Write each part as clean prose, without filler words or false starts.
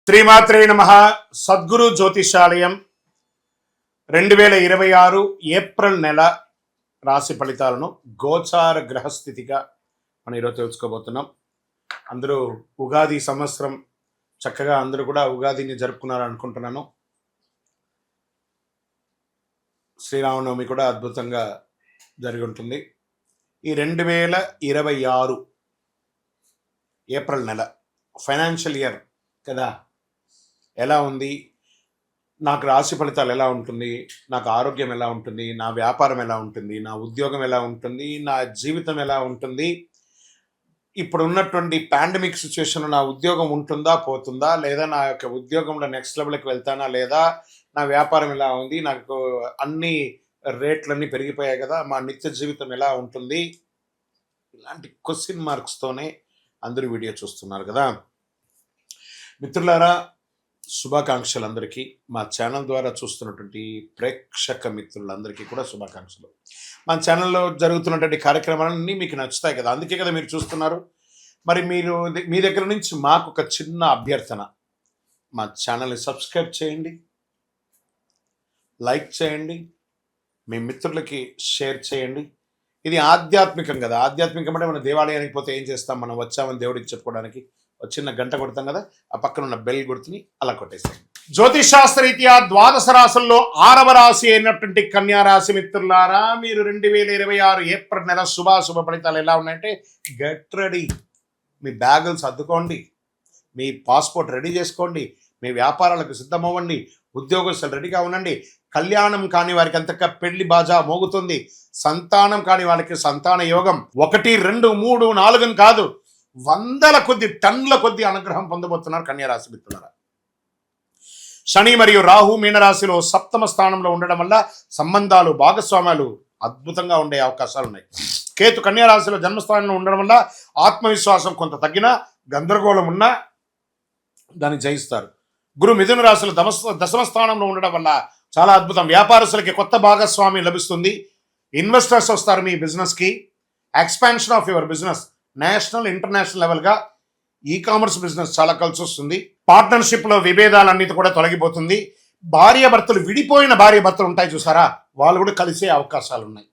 శ్రీమాత్రే నమః. సద్గురు జ్యోతిషాలయం 2026 ఏప్రిల్ నెల రాశి ఫలితాలను గోచార గ్రహస్థితిగా మనం ఈరోజు తెలుసుకోబోతున్నాం. అందరూ ఉగాది సంవత్సరం చక్కగా అందరూ కూడా ఉగాదిని జరుపుకున్నారు అనుకుంటున్నాను. శ్రీరామనవమి కూడా అద్భుతంగా జరిగి ఉంటుంది. ఈ 2026 ఏప్రిల్ నెల ఫైనాన్షియల్ ఇయర్ కదా, ఎలా ఉంది, నాకు రాశి ఫలితాలు ఎలా ఉంటుంది, నాకు ఆరోగ్యం ఎలా ఉంటుంది, నా వ్యాపారం ఎలా ఉంటుంది, నా ఉద్యోగం ఎలా ఉంటుంది, నా జీవితం ఎలా ఉంటుంది, ఇప్పుడు ఉన్నటువంటి పాండమిక్ సిచ్యువేషన్లో నా ఉద్యోగం ఉంటుందా పోతుందా, లేదా నా యొక్క ఉద్యోగంలో నెక్స్ట్ లెవెల్కి వెళ్తానా, లేదా నా వ్యాపారం ఎలా ఉంది, నాకు అన్ని రేట్లన్నీ పెరిగిపోయాయి కదా, మా నిత్య జీవితం ఎలా ఉంటుంది, ఇలాంటి క్వశ్చన్ మార్క్స్తోనే అందరూ వీడియో చూస్తున్నారు కదా. మిత్రులారా, శుభాకాంక్షలు అందరికీ. మా ఛానల్ ద్వారా చూస్తున్నటువంటి ప్రేక్షక మిత్రులందరికీ కూడా శుభాకాంక్షలు. మా ఛానల్లో జరుగుతున్నటువంటి కార్యక్రమాలన్నీ మీకు నచ్చుతాయి కదా, అందుకే కదా మీరు చూస్తున్నారు. మరి మీ దగ్గర నుంచి మాకు ఒక చిన్న అభ్యర్థన, మా ఛానల్ని సబ్స్క్రైబ్ చేయండి, లైక్ చేయండి, మీ మిత్రులకి షేర్ చేయండి. ఇది ఆధ్యాత్మికం కదా. ఆధ్యాత్మికం అంటే మనం దేవాలయానికి పోతే ఏం చేస్తాం, మనం వచ్చామని దేవుడికి చెప్పుకోవడానికి ఒక చిన్న గంట కొడతాం కదా, ఆ పక్కన ఉన్న బెల్ గుర్తుని అలా కొట్టేస్తాం. జ్యోతిష్ శాస్త్రరీత్యా ద్వాదశ రాశుల్లో 6వ రాశి అయినటువంటి కన్యా రాశి మిత్రులారా, మీరు 2026 ఏప్రిల్ నెల శుభాశుభ ఫలితాలు ఎలా ఉన్నాయంటే, గెట్ రెడీ. మీ బ్యాగులు సర్దుకోండి, మీ పాస్పోర్ట్ రెడీ చేసుకోండి, మీ వ్యాపారాలకు సిద్ధమవ్వండి, ఉద్యోగస్తులు రెడీగా ఉండండి. కళ్యాణం కాని వారికి అంతగా పెళ్లి బాజా మోగుతుంది. సంతానం కాని వారికి సంతాన యోగం 1, 2, 3, 4 కాదు, వందల కొద్ది టన్నుల కొద్ది అనుగ్రహం పొందబోతున్నారు కన్యారాశి మిత్రులారా. శని మరియు రాహు మీనరాశిలో 7వ స్థానంలో ఉండడం వల్ల సంబంధాలు, భాగస్వామ్యాలు అద్భుతంగా ఉండే అవకాశాలు ఉన్నాయి. కేతు కన్యారాశిలో జన్మస్థానంలో ఉండడం వల్ల ఆత్మవిశ్వాసం కొంత తగ్గినా, గందరగోళం ఉన్నా దాన్ని జయిస్తారు. గురు మిథున రాశిలో దశమ స్థానంలో ఉండడం వల్ల చాలా అద్భుతం. వ్యాపారస్తులకి కొత్త భాగస్వామి లభిస్తుంది. ఇన్వెస్టర్స్ వస్తారు మీ బిజినెస్కి. Expansion of your business national, international లెవెల్గా ఈ కామర్స్ బిజినెస్ చాలా కలిసి వస్తుంది. పార్ట్నర్షిప్లో విభేదాలన్నిటి కూడా తొలగిపోతుంది. విడిపోయిన భార్య భర్తలు ఉంటాయి చూసారా, వాళ్ళు కూడా కలిసే అవకాశాలు ఉన్నాయి.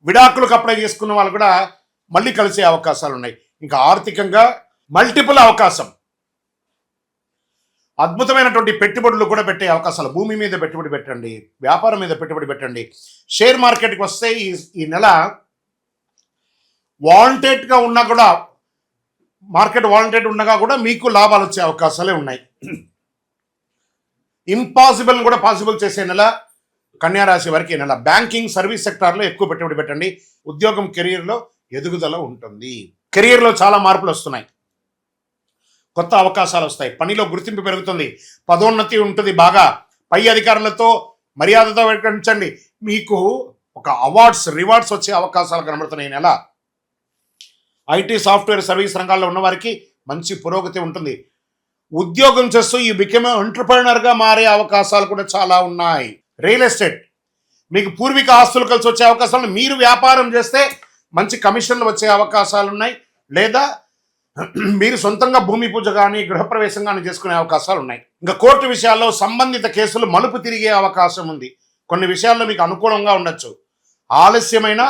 విడాకులకు అప్లై చేసుకున్న వాళ్ళు కూడా మళ్ళీ కలిసే అవకాశాలు ఉన్నాయి. ఇంకా ఆర్థికంగా మల్టిపుల్ అవకాశం, అద్భుతమైనటువంటి పెట్టుబడులు కూడా పెట్టే అవకాశాలు. భూమి మీద పెట్టుబడి పెట్టండి, వ్యాపారం మీద పెట్టుబడి పెట్టండి. షేర్ మార్కెట్కి వస్తే ఈ నెల వాంటెడ్గా ఉన్నా కూడా, మార్కెట్ వాంటెడ్ ఉండగా కూడా మీకు లాభాలు వచ్చే అవకాశాలే ఉన్నాయి. ఇంపాసిబుల్ కూడా పాసిబుల్ చేసే నెల కన్యారాశి వారికి నెల. బ్యాంకింగ్, సర్వీస్ సెక్టార్లో ఎక్కువ పెట్టుబడి పెట్టండి. ఉద్యోగం, కెరీర్లో ఎదుగుదల ఉంటుంది. కెరీర్లో చాలా మార్పులు వస్తున్నాయి, కొత్త అవకాశాలు వస్తాయి, పనిలో గుర్తింపు పెరుగుతుంది, పదోన్నతి ఉంటుంది. బాగా పై అధికారులతో మర్యాదతో వ్యవహరించండి. మీకు ఒక అవార్డ్స్, రివార్డ్స్ వచ్చే అవకాశాలు కనబడుతున్నాయి ఈ నెల. ఐటీ, సాఫ్ట్వేర్, సర్వీస్ రంగాల్లో ఉన్నవారికి మంచి పురోగతి ఉంటుంది. ఉద్యోగం చేస్తూ ఈ బికెమ్ ఎంటర్ప్రెన్యూర్గా మారే అవకాశాలు కూడా చాలా ఉన్నాయి. రియల్ ఎస్టేట్, మీకు పూర్వీక ఆస్తులు కలిసి వచ్చే అవకాశాలు, మీరు వ్యాపారం చేస్తే మంచి కమిషన్లు వచ్చే అవకాశాలు ఉన్నాయి. లేదా మీరు సొంతంగా భూమి పూజ కానీ, గృహప్రవేశం కానీ చేసుకునే అవకాశాలు ఉన్నాయి. ఇంకా కోర్టు విషయాల్లో సంబంధిత కేసులు మలుపు తిరిగే అవకాశం ఉంది. కొన్ని విషయాల్లో మీకు అనుకూలంగా ఉండొచ్చు. ఆలస్యమైన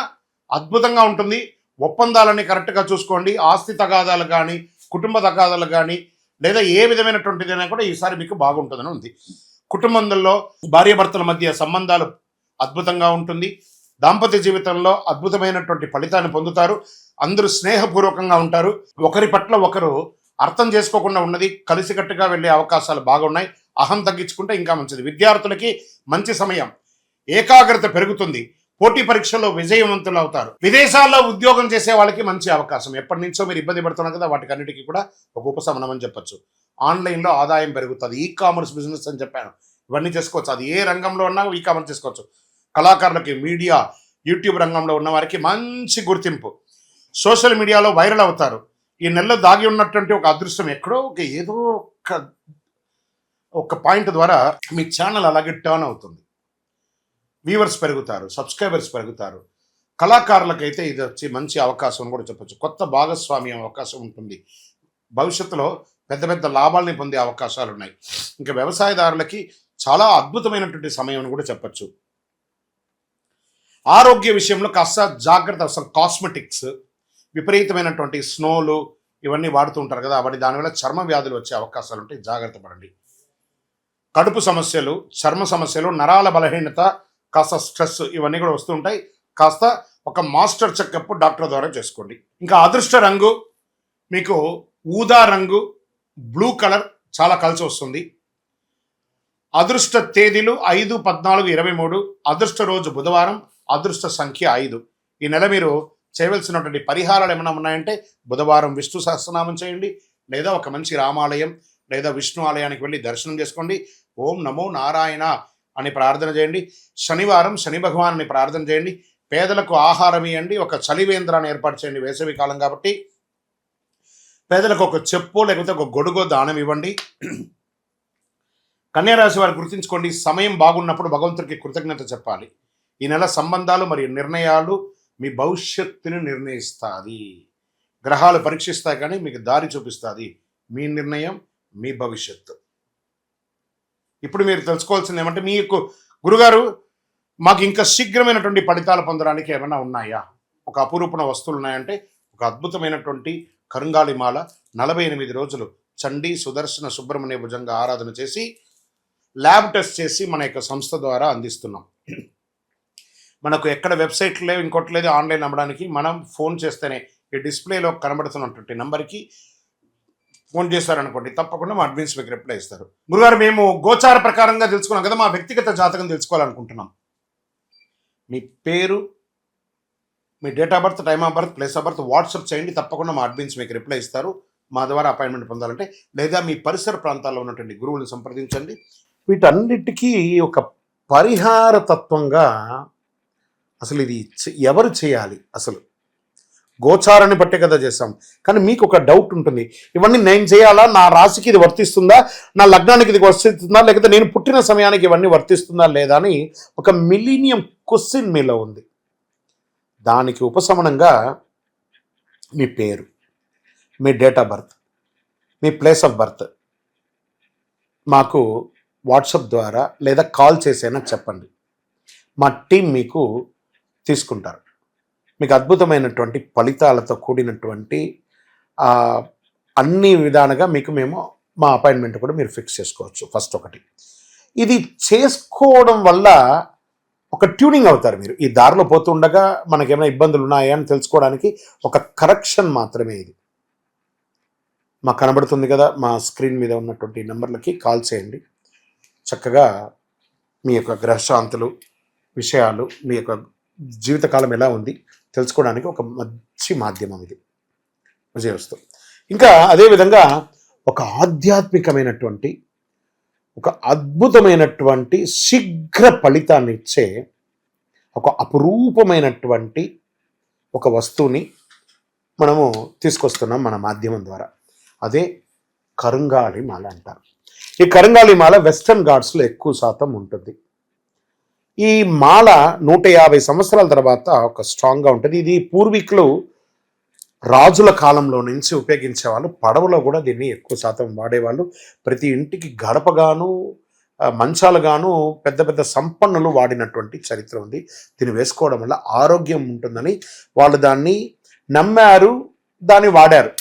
అద్భుతంగా ఉంటుంది. ఒప్పందాలన్నీ కరెక్ట్గా చూసుకోండి. ఆస్తి తగాదాలు కానీ, కుటుంబ తగాదాలు కానీ, లేదా ఏ విధమైనటువంటిదైనా కూడా ఈసారి మీకు బాగుంటుందని ఉంది. కుటుంబంలో భార్యాభర్తల మధ్య సంబంధాలు అద్భుతంగా ఉంటుంది. దాంపత్య జీవితంలో అద్భుతమైనటువంటి ఫలితాన్ని పొందుతారు. అందరూ స్నేహపూర్వకంగా ఉంటారు. ఒకరి పట్ల ఒకరు అర్థం చేసుకోకుండా ఉన్నది కలిసికట్టుగా వెళ్ళే అవకాశాలు బాగున్నాయి. అహం తగ్గించుకుంటే ఇంకా మంచిది. విద్యార్థులకి మంచి సమయం, ఏకాగ్రత పెరుగుతుంది. పోటీ పరీక్షల్లో విజయవంతులు అవుతారు. విదేశాల్లో ఉద్యోగం చేసే వాళ్ళకి మంచి అవకాశం. ఎప్పటి నుంచో మీరు ఇబ్బంది పడుతున్నారు కదా, వాటికి అన్నిటికీ కూడా ఒక ఉపశమనం అని చెప్పచ్చు. ఆన్లైన్లో ఆదాయం పెరుగుతుంది. ఈ కామర్స్ బిజినెస్ అని చెప్పాను, ఇవన్నీ చేసుకోవచ్చు. అది ఏ రంగంలో ఉన్నా ఈ కామర్స్ చేసుకోవచ్చు. కళాకారులకి, మీడియా, యూట్యూబ్ రంగంలో ఉన్న వారికి మంచి గుర్తింపు. సోషల్ మీడియాలో వైరల్ అవుతారు. ఈ నెలలో దాగి ఉన్నటువంటి ఒక అదృష్టం ఎక్కడో ఏదో ఒక పాయింట్ ద్వారా మీ ఛానల్ అలాగే టర్న్ అవుతుంది. వ్యూవర్స్ పెరుగుతారు, సబ్స్క్రైబర్స్ పెరుగుతారు. కళాకారులకైతే ఇది వచ్చి మంచి అవకాశం అని కూడా చెప్పచ్చు. కొత్త భాగస్వామ్యం అవకాశం ఉంటుంది. భవిష్యత్తులో పెద్ద పెద్ద లాభాలని పొందే అవకాశాలు ఉన్నాయి. ఇంకా వ్యవసాయదారులకి చాలా అద్భుతమైనటువంటి సమయం అని కూడా చెప్పచ్చు. ఆరోగ్య విషయంలో కాస్త జాగ్రత్త అవసరం. కాస్మెటిక్స్, విపరీతమైనటువంటి స్నోలు ఇవన్నీ వాడుతూ ఉంటారు కదా, అవన్నీ దానివల్ల చర్మ వ్యాధులు వచ్చే అవకాశాలు ఉంటాయి, జాగ్రత్త పడండి. కడుపు సమస్యలు, చర్మ సమస్యలు, నరాల బలహీనత, కాస్త స్ట్రెస్ ఇవన్నీ కూడా వస్తూ ఉంటాయి. కాస్త ఒక మాస్టర్ చెకప్ డాక్టర్ ద్వారా చేసుకోండి. ఇంకా అదృష్ట రంగు మీకు ఊదా రంగు, బ్లూ కలర్ చాలా కలిసి వస్తుంది. అదృష్ట తేదీలు 5, 14, 23. అదృష్ట రోజు బుధవారం. అదృష్ట సంఖ్య 5. ఈ నెల మీరు చేయవలసినటువంటి పరిహారాలు ఏమైనా ఉన్నాయంటే బుధవారం విష్ణు సహస్రనామం చేయండి, లేదా ఒక మంచి రామాలయం లేదా విష్ణు ఆలయానికి వెళ్ళి దర్శనం చేసుకోండి. ఓం నమో నారాయణ అని ప్రార్థన చేయండి. శనివారం శని భగవాన్ని ప్రార్థన చేయండి. పేదలకు ఆహారం ఇవ్వండి. ఒక చలివేంద్రాన్ని ఏర్పాటు చేయండి, వేసవి కాలం కాబట్టి. పేదలకు ఒక చెప్పు లేకపోతే ఒక గొడుగో దానం ఇవ్వండి. కన్యారాశి వారు గుర్తుంచుకోండి, సమయం బాగున్నప్పుడు భగవంతుడికి కృతజ్ఞత చెప్పాలి. ఈ నెల సంబంధాలు మరియు నిర్ణయాలు మీ భవిష్యత్తుని నిర్ణయిస్తుంది. గ్రహాలు పరీక్షిస్తాయి కానీ మీకు దారి చూపిస్తుంది. మీ నిర్ణయం మీ భవిష్యత్తు. ఇప్పుడు మీరు తెలుసుకోవాల్సింది ఏమంటే, మీకు గురుగారు మాకు ఇంకా శీఘ్రమైనటువంటి ఫలితాలు పొందడానికి ఏమైనా ఉన్నాయా, ఒక అపురూపణ వస్తువులు ఉన్నాయంటే ఒక అద్భుతమైనటువంటి కరుంగాళి మాల 48 రోజులు చండీ సుదర్శన సుబ్రహ్మణ్య భుజంగా ఆరాధన చేసి ల్యాబ్ టెస్ట్ చేసి మన యొక్క సంస్థ ద్వారా అందిస్తున్నాం. మనకు ఎక్కడ వెబ్సైట్ లేవు, ఇంకోటి లేదు ఆన్లైన్ అమ్మడానికి. మనం ఫోన్ చేస్తేనే ఈ డిస్ప్లేలో కనబడుతున్నటువంటి నెంబర్కి ఫోన్ చేశారనుకోండి, తప్పకుండా మా అడ్మిన్స్ మీకు రిప్లై ఇస్తారు. గురుగారు మేము గోచార ప్రకారంగా తెలుసుకున్నాం కదా, మా వ్యక్తిగత జాతకం తెలుసుకోవాలనుకుంటున్నాం. మీ పేరు, మీ date of birth, time of birth, place of birth WhatsApp చేయండి, తప్పకుండా మా అడ్మిన్స్ మీకు రిప్లై ఇస్తారు. మా ద్వారా అపాయింట్మెంట్ పొందాలంటే, లేదా మీ పరిసర ప్రాంతాల్లో ఉన్నటువంటి గురువులను సంప్రదించండి. వీటన్నిటికీ ఒక పరిహార తత్వంగా అసలు ఇది ఎవరు చేయాలి, అసలు గోచారాన్ని బట్టే కదా చేస్తాం. కానీ మీకు ఒక డౌట్ ఉంటుంది, ఇవన్నీ నేను చేయాలా, నా రాశికి ఇది వర్తిస్తుందా, నా లగ్నానికి ఇది వర్తిస్తుందా, లేకపోతే నేను పుట్టిన సమయానికి ఇవన్నీ వర్తిస్తుందా లేదా అని ఒక మిలీనియం క్వశ్చన్ మీలో ఉంది. దానికి ఉపశమనంగా మీ పేరు, మీ డేట్ ఆఫ్ బర్త్, మీ ప్లేస్ ఆఫ్ బర్త్ మాకు వాట్సాప్ ద్వారా లేదా కాల్ చేసైనా చెప్పండి. మా టీం మీకు తీసుకుంటారు. మీకు అద్భుతమైనటువంటి ఫలితాలతో కూడినటువంటి అన్ని విధాలుగా మీకు మేము మా అపాయింట్మెంట్ కూడా మీరు ఫిక్స్ చేసుకోవచ్చు. ఫస్ట్ ఒకటి, ఇది చేసుకోవడం వల్ల ఒక ట్యూనింగ్ అవుతారు మీరు. ఈ దారిలో పోతుండగా మనకేమైనా ఇబ్బందులు ఉన్నాయా అని తెలుసుకోవడానికి ఒక కరెక్షన్ మాత్రమే ఇది. మాకు కనబడుతుంది కదా, మా స్క్రీన్ మీద ఉన్నటువంటి నెంబర్లకి కాల్ చేయండి. చక్కగా మీ యొక్క గ్రహశాంతులు విషయాలు, మీ యొక్క జీవితకాలం ఎలా ఉంది తెలుసుకోవడానికి ఒక మంచి మాధ్యమం ఇది. విజయవస్తు. ఇంకా అదేవిధంగా ఒక ఆధ్యాత్మికమైనటువంటి, ఒక అద్భుతమైనటువంటి శీఘ్ర ఫలితాన్ని ఇచ్చే ఒక అపురూపమైనటువంటి ఒక వస్తువుని మనము తీసుకొస్తున్నాం మన మాధ్యమం ద్వారా. అదే కరుంగాళి మాల అంటారు. ఈ కరుంగాళి మాల వెస్టర్న్ ఘాట్స్లో ఎక్కువ శాతం ఉంటుంది. ఈ మాల 150 సంవత్సరాల తర్వాత ఒక స్ట్రాంగ్గా ఉంటుంది. ఇది పూర్వీకులు రాజుల కాలంలో నుంచి ఉపయోగించేవాళ్ళు. పడవలో కూడా దీన్ని ఎక్కువ శాతం వాడేవాళ్ళు. ప్రతి ఇంటికి గడపగాను, మంచాలుగాను పెద్ద పెద్ద సంపన్నులు వాడినటువంటి చరిత్ర ఉంది. దీన్ని వేసుకోవడం వల్ల ఆరోగ్యం ఉంటుందని వాళ్ళు దాన్ని నమ్మారు, దాన్ని వాడారు.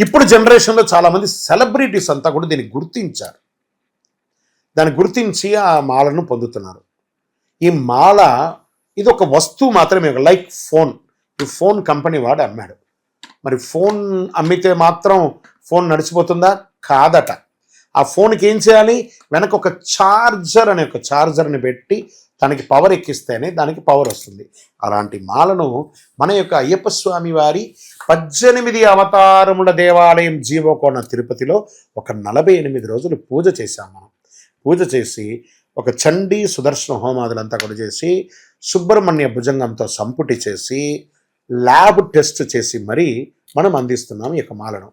ఇప్పుడు జనరేషన్లో చాలామంది సెలబ్రిటీస్ అంతా కూడా దీన్ని గుర్తించారు. దాన్ని గుర్తించి ఆ మాలను పొందుతున్నారు. ఈ మాల ఇది ఒక వస్తువు మాత్రమే, లైక్ ఫోన్. ఈ ఫోన్ కంపెనీ వాడు అమ్మాడు. మరి ఫోన్ అమ్మితే మాత్రం ఫోన్ నడిచిపోతుందా? కాదట. ఆ ఫోన్కి ఏం చేయాలి? వెనక ఒక ఛార్జర్ అనే ఒక ఛార్జర్ని పెట్టి దానికి పవర్ ఎక్కిస్తేనే దానికి పవర్ వస్తుంది. అలాంటి మాలను మన యొక్క అయ్యప్ప స్వామి వారి 18 అవతారముల దేవాలయం జీవకోణ తిరుపతిలో ఒక 48 రోజులు పూజ చేశాం మనం. పూజ చేసి ఒక చండీ సుదర్శన హోమాదులంతా కూడా చేసి సుబ్రహ్మణ్య భుజంగంతో సంపుటి చేసి ల్యాబ్ టెస్ట్ చేసి మరీ మనం అందిస్తున్నాం ఈ యొక్క మాలను.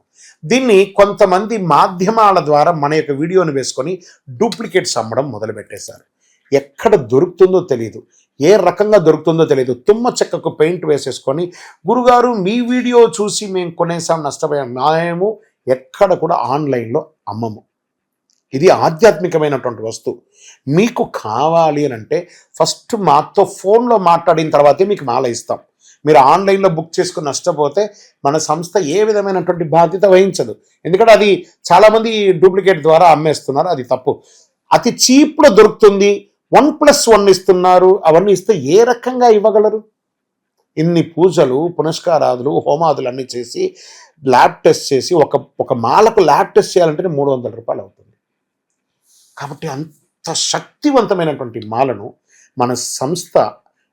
దీన్ని కొంతమంది మాధ్యమాల ద్వారా మన యొక్క వీడియోని వేసుకొని డూప్లికేట్స్ అమ్మడం మొదలుపెట్టేశారు. ఎక్కడ దొరుకుతుందో తెలియదు, ఏ రకంగా దొరుకుతుందో తెలియదు. తుమ్మ చెక్కకు పెయింట్ వేసేసుకొని, గురుగారు మీ వీడియో చూసి మేము కొనేసాం, నష్టపోయాం. మేము ఎక్కడ కూడా ఆన్లైన్లో అమ్మము. ఇది ఆధ్యాత్మికమైనటువంటి వస్తువు. మీకు కావాలి అని అంటే ఫస్ట్ మాతో ఫోన్లో మాట్లాడిన తర్వాతే మీకు మాల ఇస్తాం. మీరు ఆన్లైన్లో బుక్ చేసుకుని నష్టపోతే మన సంస్థ ఏ విధమైనటువంటి బాధ్యత వహించదు. ఎందుకంటే అది చాలామంది డూప్లికేట్ ద్వారా అమ్మేస్తున్నారు, అది తప్పు. అతి చీప్లో దొరుకుతుంది, 1+1 ఇస్తున్నారు. అవన్నీ ఇస్తే ఏ రకంగా ఇవ్వగలరు? ఇన్ని పూజలు, పునస్కారాదులు, హోమాదులు అన్నీ చేసి ల్యాబ్ టెస్ట్ చేసి ఒక మాలకు ల్యాబ్ టెస్ట్ చేయాలంటే 300 రూపాయలు అవుతుంది. కాబట్టి అంత శక్తివంతమైనటువంటి మాలను మన సంస్థ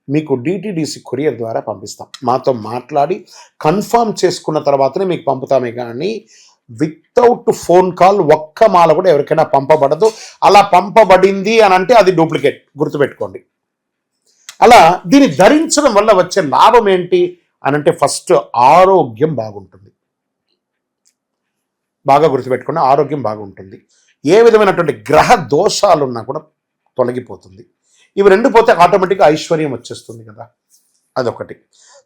మీకు డిటిడిసి కొరియర్ ద్వారా పంపిస్తాం. మాతో మాట్లాడి కన్ఫర్మ్ చేసుకున్న తర్వాతనే మీకు పంపుతామే కానీ వితౌట్ ఫోన్ కాల్ ఒక్క మాల కూడా ఎవరికైనా పంపబడదు. అలా పంపబడింది అని అంటే అది డూప్లికేట్, గుర్తుపెట్టుకోండి. అలా దీన్ని ధరించడం వల్ల వచ్చే లాభం ఏంటి అని అంటే ఫస్ట్ ఆరోగ్యం బాగుంటుంది. బాగా గుర్తుపెట్టుకోండి, ఆరోగ్యం బాగుంటుంది. ఏ విధమైనటువంటి గ్రహ దోషాలున్నా కూడా తొలగిపోతుంది. ఇవి రెండు పోతే ఆటోమేటిక్గా ఐశ్వర్యం వచ్చేస్తుంది కదా, అదొకటి.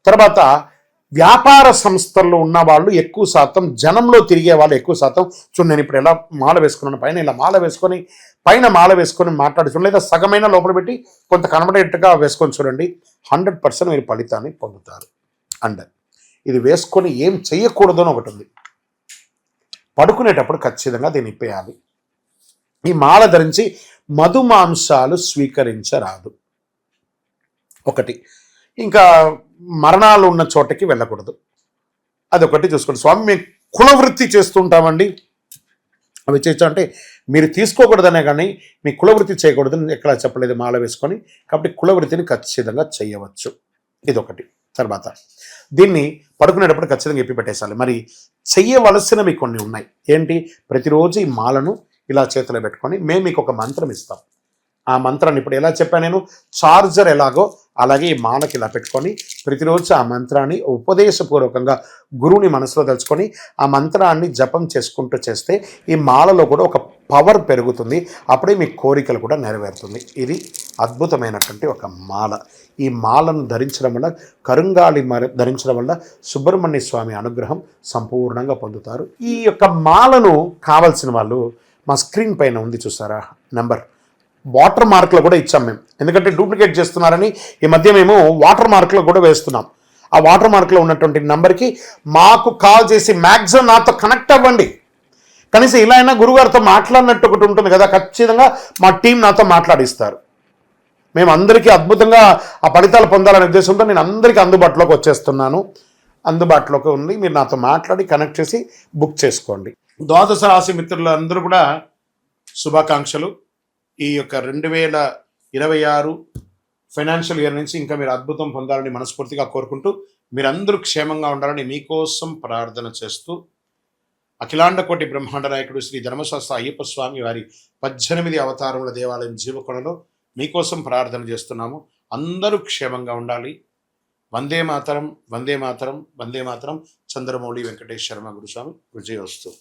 తర్వాత వ్యాపార సంస్థల్లో ఉన్న వాళ్ళు ఎక్కువ శాతం, జనంలో తిరిగే వాళ్ళు ఎక్కువ శాతం, చూడండి నేను ఇప్పుడు ఎలా మాల వేసుకున్నాను, పైన ఇలా మాల వేసుకొని పైన మాల వేసుకొని మాట్లాడుతున్నాను, లేదా సగమైన లోపల పెట్టి కొంత కనబడేట్టుగా వేసుకొని చూడండి, 100% మీరు ఫలితాన్ని పొందుతారు. అండ్ ఇది వేసుకొని ఏం చెయ్యకూడదు అని ఒకటి ఉంది. పడుకునేటప్పుడు ఖచ్చితంగా దీన్ని ఇప్పేయాలి. ఈ మాల ధరించి మధుమాంసాలు స్వీకరించరాదు, ఒకటి. ఇంకా మరణాలు ఉన్న చోటకి వెళ్ళకూడదు, అదొకటి చూసుకోండి. స్వామి మేము కులవృత్తి చేస్తుంటామండి, అవి చేయొచ్చు అంటే మీరు తీసుకోకూడదనే కానీ మీ కులవృత్తి చేయకూడదని ఎక్కడా చెప్పలేదు మాల వేసుకొని. కాబట్టి కులవృత్తిని ఖచ్చితంగా చేయవచ్చు, ఇదొకటి. తర్వాత దీన్ని పడుకునేటప్పుడు ఖచ్చితంగా ఎప్పి పెట్టేసాలి. మరి చెయ్యవలసినవి కొన్ని ఉన్నాయి. ఏంటి? ప్రతిరోజు ఈ మాలను ఇలా చేతిలో పెట్టుకొని మేము మీకు ఒక మంత్రం ఇస్తాం. ఆ మంత్రాన్ని ఇప్పుడు ఎలా చెప్పాను నేను, చార్జర్ ఎలాగో అలాగే ఈ మాలకి ఇలా పెట్టుకొని ప్రతిరోజు ఆ మంత్రాన్ని ఉపదేశపూర్వకంగా గురువుని మనసులో తలుచుకొని ఆ మంత్రాన్ని జపం చేసుకుంటూ చేస్తే ఈ మాలలో కూడా ఒక పవర్ పెరుగుతుంది. అప్పుడే మీ కోరికలు కూడా నెరవేరుతుంది. ఇది అద్భుతమైనటువంటి ఒక మాల. ఈ మాలను ధరించడం వల్ల, కరుంగాళి ధరించడం వల్ల సుబ్రహ్మణ్య స్వామి అనుగ్రహం సంపూర్ణంగా పొందుతారు. ఈ యొక్క మాలను కావలసిన వాళ్ళు మా స్క్రీన్ పైన ఉంది చూసారా నెంబర్, వాటర్ మార్క్లో కూడా ఇచ్చాం మేము. ఎందుకంటే డూప్లికేట్ చేస్తున్నారని ఈ మధ్య మేము వాటర్ మార్క్లో కూడా వేస్తున్నాం. ఆ వాటర్ మార్క్లో ఉన్నటువంటి నెంబర్కి మాకు కాల్ చేసి మ్యాక్సిమం నాతో కనెక్ట్ అవ్వండి. కనీసం ఇలా అయినా గురుగారితో మాట్లాడినట్టు ఒకటి ఉంటుంది కదా, ఖచ్చితంగా మా టీం నాతో మాట్లాడిస్తారు. మేము అందరికీ అద్భుతంగా ఆ ఫలితాలు పొందాలనే ఉద్దేశంతో నేను అందరికీ అందుబాటులోకి వచ్చేస్తున్నాను. అందుబాటులోకి ఉంది, మీరు నాతో మాట్లాడి కనెక్ట్ చేసి బుక్ చేసుకోండి. ద్వాదశ రాశి మిత్రులందరూ కూడా శుభాకాంక్షలు. ఈ యొక్క 2026 ఫైనాన్షియల్ ఇయర్ నుంచి ఇంకా మీరు అద్భుతం పొందాలని మనస్ఫూర్తిగా కోరుకుంటూ, మీరందరూ క్షేమంగా ఉండాలని మీకోసం ప్రార్థన చేస్తూ, అఖిలాండ కోటి బ్రహ్మాండ నాయకుడు శ్రీ ధర్మశాస్త్ర అయ్యప్ప స్వామి వారి 18 అవతారముల దేవాలయం జీవకొండలో మీకోసం ప్రార్థన చేస్తున్నాము. అందరూ క్షేమంగా ఉండాలి. వందే మాతరం, వందే మాతరం, వందే మాతరం. చంద్రమౌళి వెంకటేష్ శర్మ గురుస్వామి. విజయోస్తు.